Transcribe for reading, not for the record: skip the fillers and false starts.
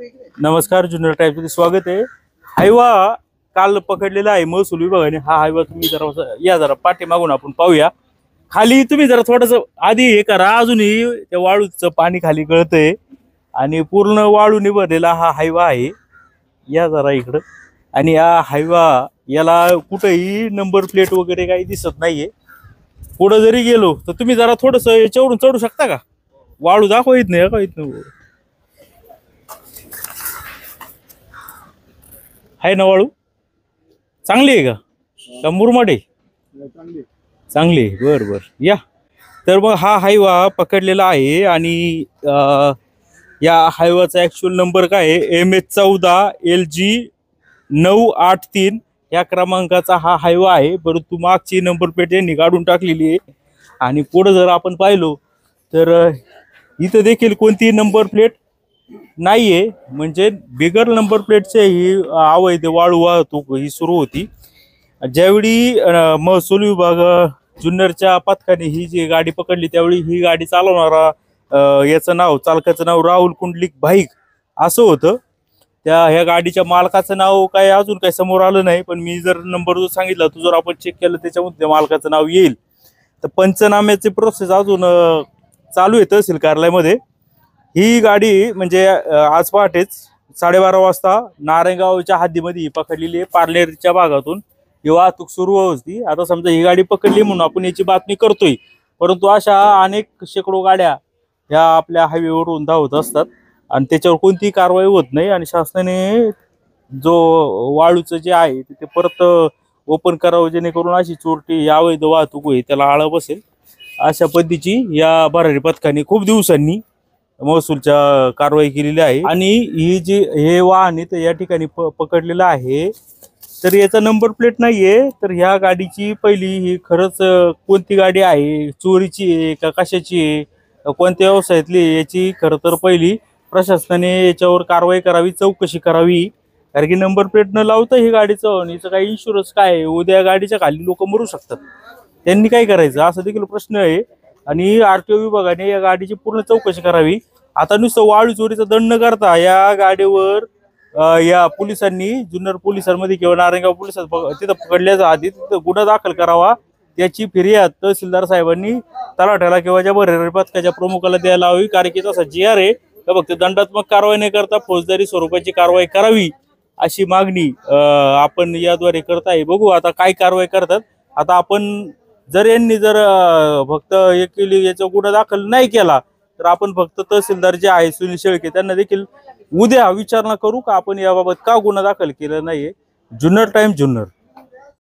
नमस्कार, जुन्नर टाइम्समध्ये स्वागत आहे। हायवा काल पकडलेला आहे महसूल विभागाने। हा हायवा तुम्ही जरा पाठीमागून आपण पाहूया। खाली तुम्ही जरा थोडस आधी हे करा, अजूनही त्या वाळूचं पाणी खाली गळतंय आणि पूर्ण वाळूने भरलेला हा हायवा आहे। या जरा इकडं, आणि हा हायवा याला कुठेही नंबर प्लेट वगैरे काही दिसत नाहीये। पुढे जरी गेलो तर तुम्ही जरा थोडस याच्यावरून चढू शकता का? वाळू दाखवा येत नाही का? इथं आहे ना वाळू? चांगली आहे का मुरमाड आहे? चांगली आहे, बर बर। या तर मग हा हायवा पकडलेला आहे आणि या हायवाचा ऍक्च्युअल नंबर काय आहे? MH14LG983 या क्रमांकाचा हा हायवा आहे। परंतु मागची नंबर प्लेट यांनी काढून टाकलेली आहे। आणि पुढे जर आपण पाहिलो तर इथं देखील कोणती नंबर प्लेट नाहीये, म्हणजे बिगर नंबर प्लेटचे ही अवैध वाळू वाहतूक ही सुरू होती। ज्यावेळी महसूल विभाग जुन्नरच्या पथकाने ही जी गाडी पकडली, त्यावेळी ही गाडी चालवणारा याचं नाव, चालकाचं नाव राहुल कुंडलिक भाईक असं होतं। ह्या गाडीच्या मालकाचं नाव काय अजून काही समोर आलं नाही, पण मी जर नंबर जो सांगितला तो जर आपण चेक केलं त्याच्यामध्ये मालकाचं नाव येईल। तर पंचनाम्याची प्रोसेस अजून चालू आहे तहसील कार्यालयामध्ये। ही गाडी म्हणजे आज पहाटेच 12:30 वाजता नारायणगावच्या हद्दीमध्ये पकडलेली आहे। पार्लेरच्या भागातून ही वाहतूक सुरू होती। आता समजा ही गाडी पकडली म्हणून आपण याची बातमी करतोय, परंतु अशा अनेक शेकडो गाड्या ह्या आपल्या हायवेवरून धावत असतात आणि त्याच्यावर कोणतीही कारवाई होत नाही। आणि शासनाने जो वाळूचं जे आहे ते परत ओपन करावं, जेणेकरून अशी चोरटी अवैध वाहतूक होईल त्याला आळा बसेल। अशा पद्धतीची या भरारी पथकाने खूप दिवसांनी महसूलच्या कारवाई केलेली आहे। आणि ही जी हे वाहन तर या ठिकाणी पकडलेलं आहे, तर याचा नंबर प्लेट नाहीये। तर ह्या गाडीची पहिली ही खरंच कोणती गाडी आहे, चोरीची आहे का कशाची आहे, कोणत्या व्यवसायातली, याची खरं तर पहिली प्रशासनाने याच्यावर कारवाई करावी, चौकशी करावी। कारण की नंबर प्लेट न लावता ही गाडीचं हिचं काही इन्शुरन्स काय आहे? उद्या गाडीच्या खाली लोक मरू शकतात, त्यांनी काय करायचं असा देखील प्रश्न आहे। आणि आरटीओ विभागाने या गाडीची पूर्ण चौकशी करावी। आता नुसतं वाळू चोरीचा दंड न करता या गाडीवर या पोलिसांनी, जुन्नर पोलिसांमध्ये किंवा नारायणगाव पोलिसात तिथं पकडल्याचा आधी तिथं गुन्हा दाखल करावा। त्याची फिर्याद तहसीलदार साहेबांनी तलाठ्याला किंवा ज्या भरारी पथकाच्या प्रमुखाला द्यायला हवी। कारण की तसा GR आहे तर फक्त दंडात्मक कारवाई न करता फौजदारी स्वरूपाची कारवाई करावी, अशी मागणी आपण याद्वारे करत आहे। बघू आता काय कारवाई करतात। आता आपण जर यांनी जर फक्त याचा गुन्हा दाखल नाही केला तर आपण फक्त तहसीलदार जे आहे सुनील शेळके त्यांना देखील उद्या विचारणा करू का आपण याबाबत का गुन्हा दाखल केला नाहीये। जुन्नर टाइम्स, जुन्नर।